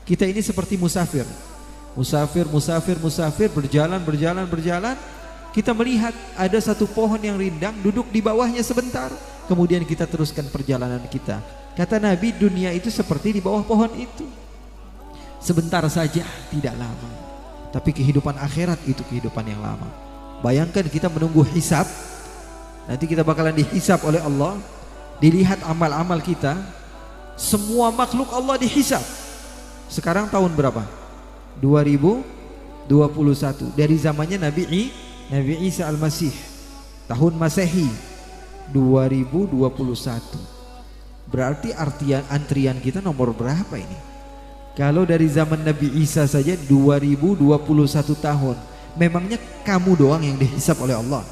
Kita ini seperti musafir. Musafir, berjalan. Kita melihat ada satu pohon yang rindang, duduk di bawahnya sebentar, kemudian kita teruskan perjalanan kita. Kata Nabi, dunia itu seperti di bawah pohon itu. Sebentar saja, tidak lama. Tapi kehidupan akhirat itu kehidupan yang lama. Bayangkan kita menunggu hisab. Nanti kita bakalan dihisab oleh Allah. Dilihat amal-amal kita. Semua makhluk Allah dihisab. Sekarang tahun berapa? 2021. Dari zamannya Nabi Isa Al-Masih, tahun Masehi 2021. Berarti antrian kita nomor berapa ini? Kalau dari zaman Nabi Isa saja 2021 tahun. Memangnya kamu doang yang dihisab oleh Allah?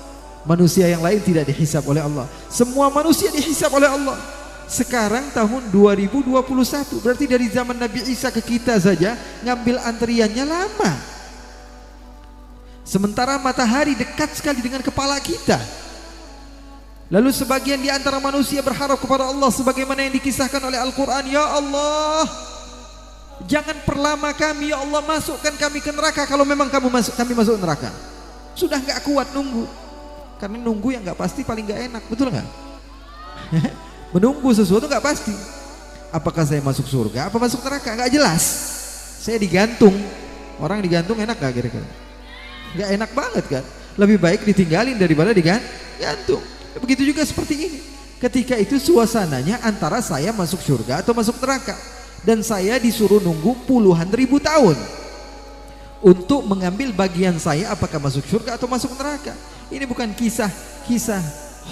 Manusia yang lain tidak dihisab oleh Allah. Semua manusia dihisab oleh Allah. Sekarang tahun 2021, berarti dari zaman Nabi Isa ke kita saja ngambil antriannya lama. Sementara matahari dekat sekali dengan kepala kita. Lalu sebagian di antara manusia berharap kepada Allah sebagaimana yang dikisahkan oleh Al-Quran. Ya Allah, jangan perlama kami, ya Allah, masukkan kami ke neraka kalau memang kami masuk neraka. Sudah nggak kuat nunggu. Karena nunggu yang nggak pasti paling nggak enak, betul nggak? Menunggu sesuatu nggak pasti. Apakah saya masuk surga? Apa masuk neraka? Nggak jelas. Saya digantung. Orang digantung enak nggak kira-kira? Nggak enak banget kan? Lebih baik ditinggalin daripada digantung. Begitu juga seperti ini. Ketika itu suasananya antara saya masuk surga atau masuk neraka. Dan saya disuruh nunggu puluhan ribu tahun untuk mengambil bagian saya apakah masuk surga atau masuk neraka. Ini bukan kisah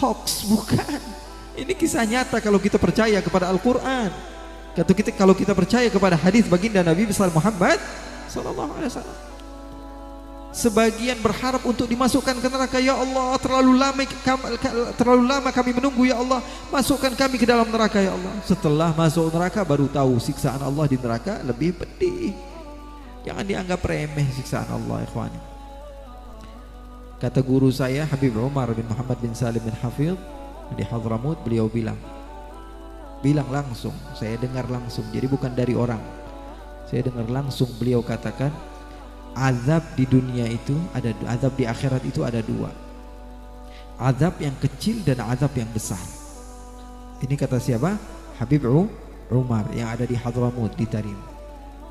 hoax, bukan. Ini kisah nyata kalau kita percaya kepada Al-Quran. Kalau kita percaya kepada hadis baginda Nabi besar Muhammad sallallahu alaihi wasallam. Sebagian berharap untuk dimasukkan ke neraka. Ya Allah, terlalu lama kami menunggu, ya Allah, masukkan kami ke dalam neraka, ya Allah. Setelah masuk neraka baru tahu siksaan Allah di neraka lebih pedih. Jangan dianggap remeh siksaan Allah, ikhwan. Kata guru saya Habib Umar bin Muhammad bin Salim bin Hafidh di Hadramut, beliau bilang langsung, saya dengar langsung, jadi bukan dari orang, saya dengar langsung beliau katakan, azab di dunia itu ada, azab di akhirat itu ada dua, azab yang kecil dan azab yang besar. Ini kata siapa? Habib Umar yang ada di Hadramut di Tarim.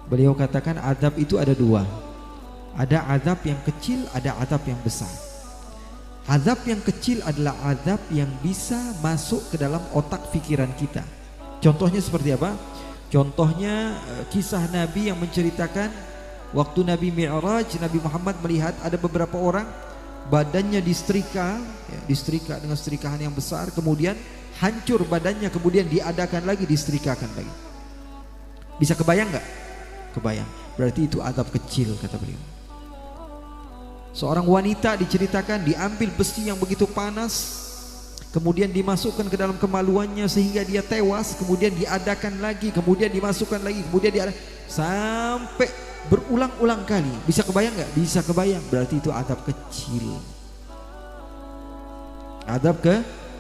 Beliau katakan azab itu ada dua, ada azab yang kecil, ada azab yang besar. Azab yang kecil adalah azab yang bisa masuk ke dalam otak pikiran kita. Contohnya seperti apa? Contohnya kisah Nabi yang menceritakan waktu Nabi Mi'raj, Nabi Muhammad melihat ada beberapa orang badannya disetrika dengan setrikahan yang besar, kemudian hancur badannya, kemudian diadakan lagi, disetrikakan lagi. Bisa kebayang nggak? Kebayang. Berarti itu azab kecil, kata beliau. Seorang wanita diceritakan diambil besi yang begitu panas, kemudian dimasukkan ke dalam kemaluannya sehingga dia tewas, kemudian diadakan lagi, kemudian dimasukkan lagi, kemudian sampai berulang-ulang kali. Bisa kebayang nggak? Bisa kebayang. Berarti itu azab kecil. Azab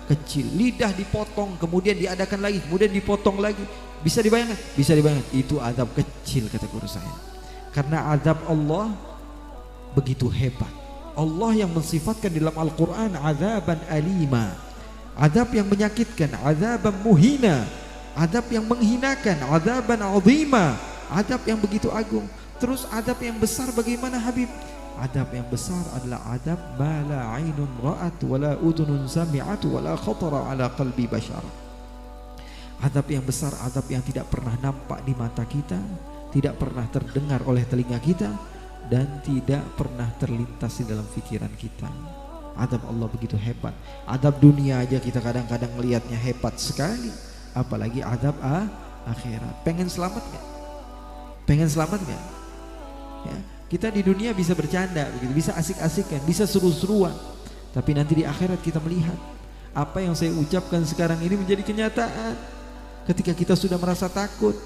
kecil. Lidah dipotong, kemudian diadakan lagi, kemudian dipotong lagi. Bisa dibayangkan? Bisa dibayangkan. Itu azab kecil, kata guru saya. Karena azab Allah begitu hebat. Allah yang mensifatkan di dalam Al-Quran azaban alima, azab yang menyakitkan, azaban muhina, azab yang menghinakan, azaban azima, azab yang begitu agung. Terus azab yang besar bagaimana Habib? Azab yang besar adalah azab ma la ainun ra'at wala udhunun sami'at wala khatara ala qalbi bashar. Azab yang besar, azab yang tidak pernah nampak di mata kita, tidak pernah terdengar oleh telinga kita, dan tidak pernah terlintas di dalam pikiran kita. Azab Allah begitu hebat. Azab dunia aja kita kadang-kadang melihatnya hebat sekali, apalagi azab akhirat. Pengen selamat gak? Pengen selamat gak? Ya, kita di dunia bisa bercanda begitu, bisa asik-asikan, bisa seru-seruan, tapi nanti di akhirat kita melihat apa yang saya ucapkan sekarang ini menjadi kenyataan. Ketika kita sudah merasa takut,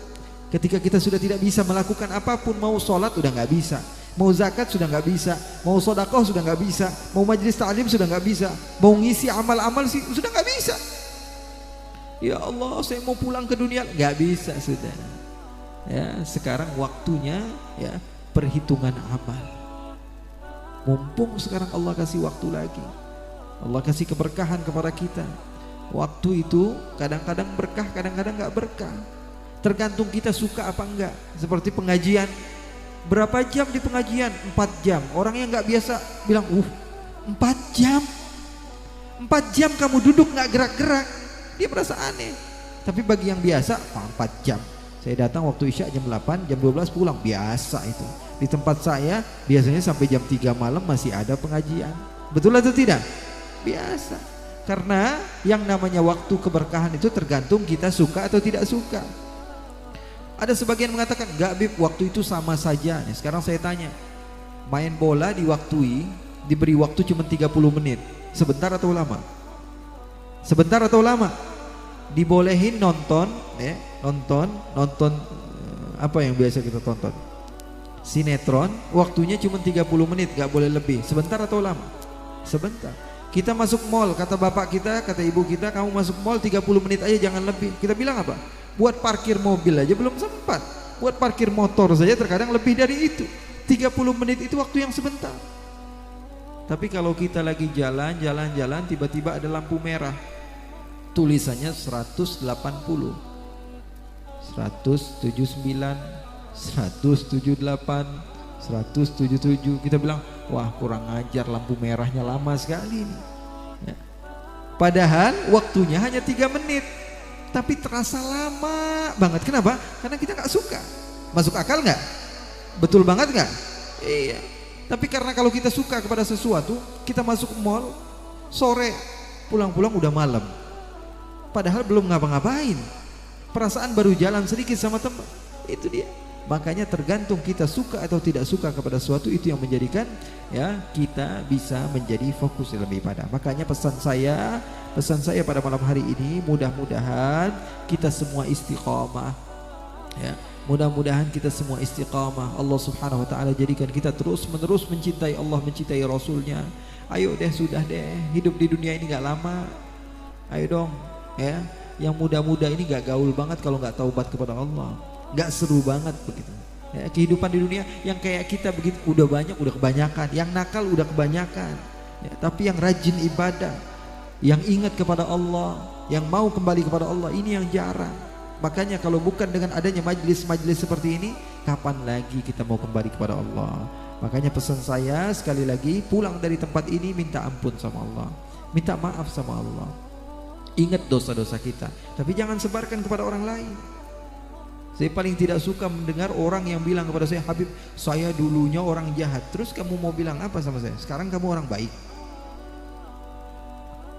ketika kita sudah tidak bisa melakukan apapun, mau sholat udah nggak bisa, mau zakat sudah nggak bisa, mau sedekah sudah nggak bisa, mau majelis ta'lim sudah nggak bisa, mau ngisi amal-amal sudah nggak bisa. Ya Allah, saya mau pulang ke dunia, nggak bisa sudah. Ya, sekarang waktunya ya perhitungan amal. Mumpung sekarang Allah kasih waktu lagi, Allah kasih keberkahan kepada kita. Waktu itu kadang-kadang berkah, kadang-kadang nggak berkah. Tergantung kita suka apa enggak. Seperti pengajian, berapa jam di pengajian? 4 jam. Orang yang nggak biasa bilang 4 jam 4 jam kamu duduk nggak gerak-gerak, dia merasa aneh. Tapi bagi yang biasa 4 jam. Saya datang waktu Isya jam 8, jam 12 pulang, biasa itu. Di tempat saya biasanya sampai jam 3 malam masih ada pengajian. Betul atau tidak? Biasa. Karena yang namanya waktu keberkahan itu tergantung kita suka atau tidak suka. Ada sebagian mengatakan, enggak Bib, waktu itu sama saja. Nih, sekarang saya tanya, main bola diwaktui, diberi waktu cuma 30 menit. Sebentar atau lama? Sebentar atau lama? Dibolehin nonton, nonton apa yang biasa kita tonton? Sinetron, waktunya cuma 30 menit, gak boleh lebih. Sebentar atau lama? Sebentar. Kita masuk mall, kata bapak kita, kata ibu kita, kamu masuk mall 30 menit aja, jangan lebih. Kita bilang apa? Buat parkir mobil aja belum sempat. Buat parkir motor saja terkadang lebih dari itu. 30 menit itu waktu yang sebentar. Tapi kalau kita lagi jalan, tiba-tiba ada lampu merah, tulisannya 180, 179, 178, 177. Kita bilang, wah kurang ajar, lampu merahnya lama sekali nih. Ya. Padahal waktunya hanya 3 menit, tapi terasa lama banget. Kenapa? Karena kita nggak suka. Masuk akal nggak? Betul banget nggak? Iya. Tapi karena kalau kita suka kepada sesuatu, kita masuk mall sore, pulang-pulang udah malam. Padahal belum ngapa-ngapain. Perasaan baru jalan sedikit sama teman. Itu dia. Makanya tergantung kita suka atau tidak suka kepada sesuatu, itu yang menjadikan ya kita bisa menjadi fokus dalam ibadah. Makanya pesan saya pada malam hari ini, mudah-mudahan kita semua istiqamah ya. Mudah-mudahan kita semua istiqamah. Allah Subhanahu wa taala jadikan kita terus-menerus mencintai Allah, mencintai Rasulnya. Ayo deh, sudah deh, hidup di dunia ini gak lama. Ayo dong ya. Yang muda-muda ini gak gaul banget kalau gak taubat kepada Allah. Gak seru banget begitu ya, kehidupan di dunia yang kayak kita begitu udah banyak, udah kebanyakan. Yang nakal udah kebanyakan ya, tapi yang rajin ibadah, yang ingat kepada Allah, yang mau kembali kepada Allah, ini yang jarang. Makanya kalau bukan dengan adanya majlis-majlis seperti ini, kapan lagi kita mau kembali kepada Allah? Makanya pesan saya sekali lagi, pulang dari tempat ini minta ampun sama Allah, minta maaf sama Allah, ingat dosa-dosa kita, tapi jangan sebarkan kepada orang lain. Saya paling tidak suka mendengar orang yang bilang kepada saya, Habib, saya dulunya orang jahat. Terus kamu mau bilang apa sama saya? Sekarang kamu orang baik.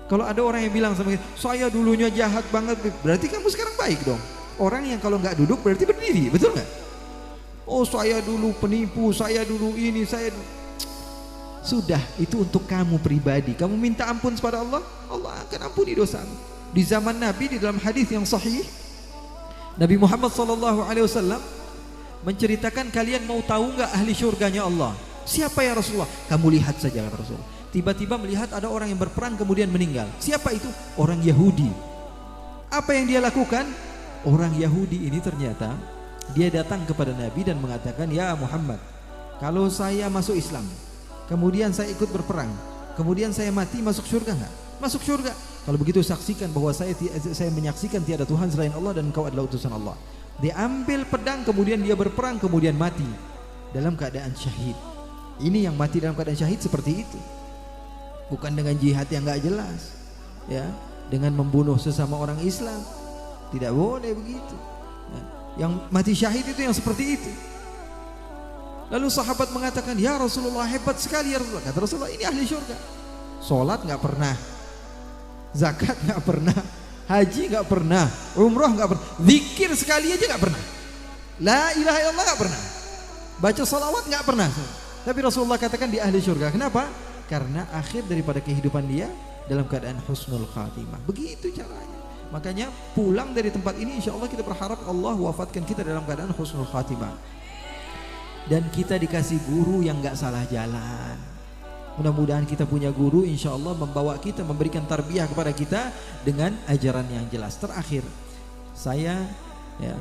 Kalau ada orang yang bilang sama saya dulunya jahat banget, berarti kamu sekarang baik dong. Orang yang kalau nggak duduk berarti berdiri, betul nggak? Oh saya dulu penipu, saya dulu ini, saya dulu. Sudah, itu untuk kamu pribadi. Kamu minta ampun kepada Allah, Allah akan ampuni dosamu. Di zaman Nabi, di dalam hadis yang sahih, Nabi Muhammad SAW menceritakan, kalian mau tahu nggak ahli surganya Allah? Siapa ya Rasulullah? Kamu lihat saja kata Rasul. Tiba-tiba melihat ada orang yang berperang kemudian meninggal. Siapa itu? Orang Yahudi. Apa yang dia lakukan? Orang Yahudi ini ternyata dia datang kepada Nabi dan mengatakan, ya Muhammad, kalau saya masuk Islam, kemudian saya ikut berperang, kemudian saya mati, masuk surga nggak? Masuk surga. Kalau begitu saksikan bahwa saya menyaksikan tiada Tuhan selain Allah dan engkau adalah utusan Allah. Dia ambil pedang, kemudian dia berperang, kemudian mati dalam keadaan syahid. Ini yang mati dalam keadaan syahid seperti itu. Bukan dengan jihad yang gak jelas ya, dengan membunuh sesama orang Islam. Tidak boleh begitu ya. Yang mati syahid itu yang seperti itu. Lalu sahabat mengatakan, ya Rasulullah, hebat sekali ya Rasulullah. Kata Rasulullah, ini ahli surga. Sholat gak pernah, zakat gak pernah, haji gak pernah, umroh gak pernah, zikir sekali aja gak pernah, la ilaha illallah gak pernah, baca salawat gak pernah. Tapi Rasulullah katakan di ahli surga. Kenapa? Karena akhir daripada kehidupan dia dalam keadaan husnul khatimah. Begitu caranya. Makanya pulang dari tempat ini, insya Allah kita berharap Allah wafatkan kita dalam keadaan husnul khatimah. Dan kita dikasih guru yang gak salah jalan. Mudah-mudahan kita punya guru, insya Allah membawa kita, memberikan tarbiyah kepada kita dengan ajaran yang jelas. Terakhir, saya ya,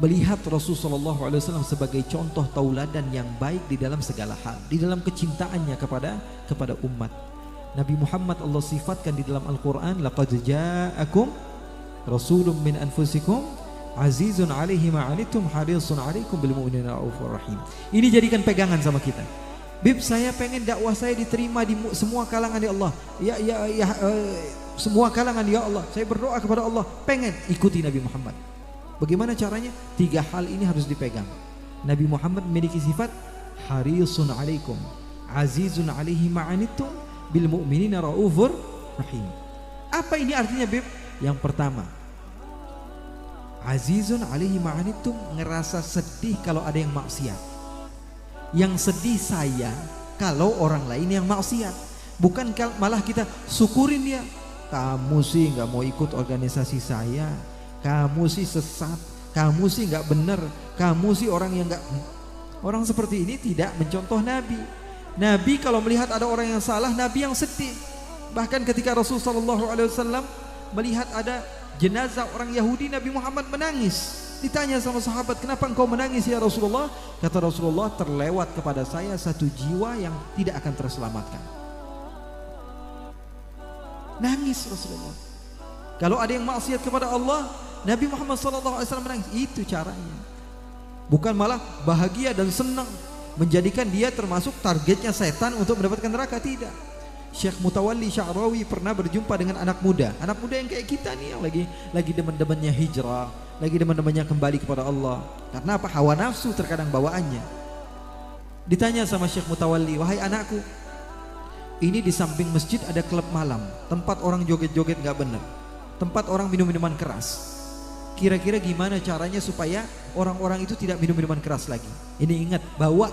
melihat Rasulullah SAW sebagai contoh tauladan yang baik di dalam segala hal, di dalam kecintaannya kepada umat. Nabi Muhammad Allah sifatkan di dalam Al-Quran, laqad ja'akum rasulun min anfusikum azizun alaihi ma'anitum harisun alaikum bil mu'minina raufur rahim. Ini jadikan pegangan sama kita. Bib, saya pengen dakwah saya diterima di semua kalangan ya Allah. Semua kalangan ya Allah. Saya berdoa kepada Allah, pengen ikuti Nabi Muhammad. Bagaimana caranya? 3 hal ini harus dipegang. Nabi Muhammad memiliki sifat harisun alaikum, azizun alaihi ma'anitum, bil mu'minina raufur rahim. Apa ini artinya, Bib? Yang pertama, azizun alaihi ma'anitum, ngerasa sedih kalau ada yang maksiat. Yang sedih saya kalau orang lain yang maksiat. Bukan malah kita syukurin dia. Kamu sih nggak mau ikut organisasi saya, kamu sih sesat, kamu sih nggak bener, kamu sih orang yang nggak. Orang seperti ini tidak mencontoh Nabi. Nabi kalau melihat ada orang yang salah, Nabi yang sedih. Bahkan ketika Rasulullah SAW melihat ada jenazah orang Yahudi, Nabi Muhammad menangis. Ditanya sama sahabat, kenapa engkau menangis ya Rasulullah? Kata Rasulullah, terlewat kepada saya satu jiwa yang tidak akan terselamatkan. Nangis Rasulullah. Kalau ada yang maksiat kepada Allah, Nabi Muhammad SAW menangis. Itu caranya. Bukan malah bahagia dan senang, menjadikan dia termasuk targetnya setan untuk mendapatkan neraka. Tidak. Syekh Mutawalli Sya'rawi pernah berjumpa dengan anak muda yang kayak kita nih, yang lagi demen-demennya hijrah, lagi demen-demennya kembali kepada Allah. Karena apa? Hawa nafsu terkadang bawaannya. Ditanya sama Syekh Mutawalli, wahai anakku, ini di samping masjid ada klub malam, tempat orang joget-joget gak bener, tempat orang minum-minuman keras. Kira-kira gimana caranya supaya orang-orang itu tidak minum minuman keras lagi? Ini ingat, bawa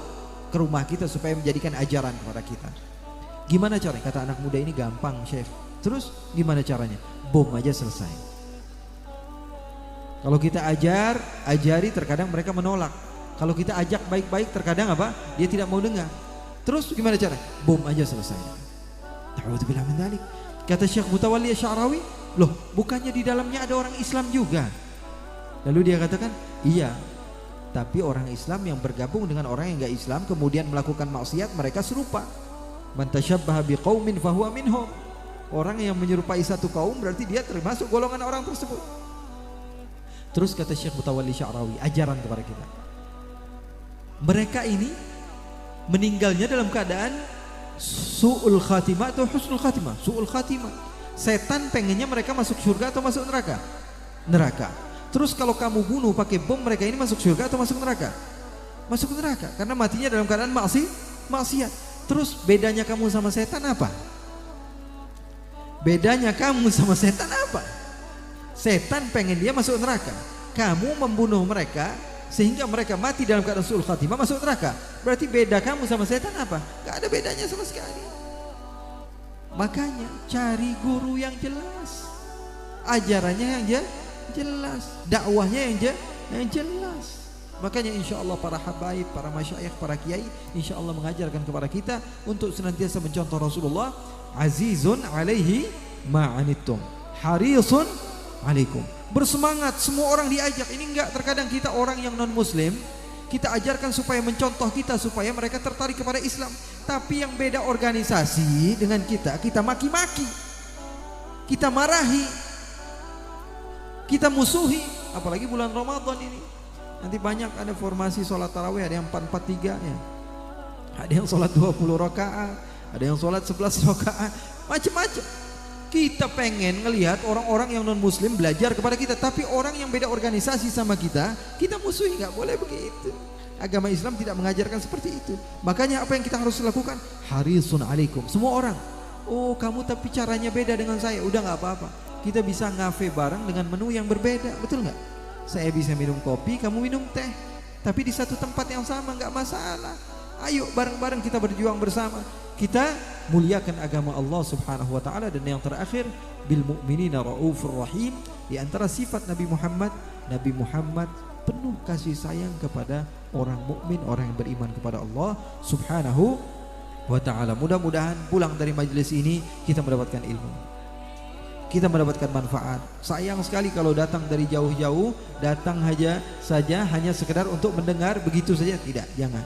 ke rumah kita supaya menjadikan ajaran kepada kita. Gimana caranya? Kata anak muda ini, gampang Syekh. Terus gimana caranya? Bom aja selesai. Kalau kita ajari, terkadang mereka menolak. Kalau kita ajak baik-baik, terkadang apa? Dia tidak mau dengar. Terus gimana caranya? Bom aja selesai. Ta'udzubillah min dzalik. Kata Syekh Mutawalli Sya'rawi, loh bukannya di dalamnya ada orang Islam juga? Lalu dia katakan, iya, tapi orang Islam yang bergabung dengan orang yang enggak Islam kemudian melakukan maksiat, mereka serupa. Man tasyabbaha biqaumin fahuwa minhum. Orang yang menyerupai satu kaum berarti dia termasuk golongan orang tersebut. Terus kata Syekh Mutawalli Sya'rawi, ajaran kepada kita, mereka ini meninggalnya dalam keadaan su'ul khatimah atau husnul khatimah. Su'ul khatimah. Setan pengennya mereka masuk surga atau masuk neraka? Neraka. Terus kalau kamu bunuh pakai bom, mereka ini masuk surga atau masuk neraka? Masuk neraka, karena matinya dalam keadaan maksiat. Terus bedanya kamu sama setan apa? Bedanya kamu sama setan apa? Setan pengen dia masuk neraka, kamu membunuh mereka sehingga mereka mati dalam keadaan su'ul khatimah, masuk neraka. Berarti beda kamu sama setan apa? Gak ada bedanya sama sekali. Makanya cari guru yang jelas, ajarannya yang jelas, dakwahnya yang jelas. Makanya insya Allah para habaib, para masyayikh, para kiai insya Allah mengajarkan kepada kita untuk senantiasa mencontoh Rasulullah. Azizun alaihi ma'anittum, harisun alaikum. Bersemangat, semua orang diajak. Ini enggak, terkadang kita orang yang non muslim kita ajarkan supaya mencontoh kita, supaya mereka tertarik kepada Islam. Tapi yang beda organisasi dengan kita maki-maki, kita marahi, kita musuhi. Apalagi bulan Ramadan ini, nanti banyak ada formasi sholat tarawih, ada yang 4-4-3 ya, ada yang sholat 20 rakaat, ada yang sholat 11 rakaat, macam-macam. Kita pengen ngelihat orang-orang yang non muslim belajar kepada kita, tapi orang yang beda organisasi sama kita musuhi. Nggak boleh begitu. Agama Islam tidak mengajarkan seperti itu. Makanya apa yang kita harus lakukan? Harisun alaikum. Semua orang, oh kamu tapi caranya beda dengan saya, udah nggak apa-apa. Kita bisa ngafe bareng dengan menu yang berbeda, betul nggak? Saya bisa minum kopi, kamu minum teh, tapi di satu tempat yang sama, nggak masalah. Ayo bareng-bareng kita berjuang bersama. Kita muliakan agama Allah Subhanahu wa taala. Dan yang terakhir, bil mu'minina raufur rahim. Di antara sifat Nabi Muhammad penuh kasih sayang kepada orang mukmin, orang yang beriman kepada Allah Subhanahu wa taala. Mudah-mudahan pulang dari majelis ini kita mendapatkan ilmu. kita mendapatkan manfaat. Sayang sekali kalau datang dari jauh-jauh, datang saja hanya sekedar untuk mendengar begitu saja. Tidak, jangan.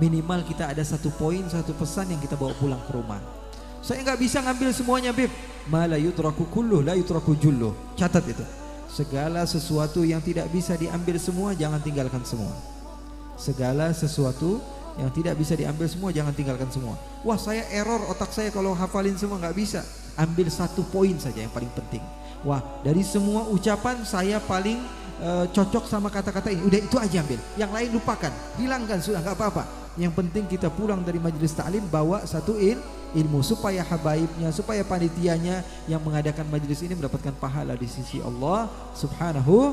Minimal kita ada satu poin, satu pesan yang kita bawa pulang ke rumah. Saya nggak bisa ngambil semuanya, Bib. Ma la yutraku kulluh la yutraku julluh. Catat itu. Segala sesuatu yang tidak bisa diambil semua, jangan tinggalkan semua. Segala sesuatu yang tidak bisa diambil semua, jangan tinggalkan semua. Wah, saya error otak saya kalau hafalin semua, nggak bisa. Ambil satu poin saja yang paling penting. Wah, dari semua ucapan saya paling cocok sama kata-kata ini. Udah itu aja ambil. Yang lain lupakan, hilangkan, sudah nggak apa-apa. Yang penting kita pulang dari majelis ta'lim bawa satu ilmu supaya habaibnya, supaya panitianya yang mengadakan majelis ini mendapatkan pahala di sisi Allah Subhanahu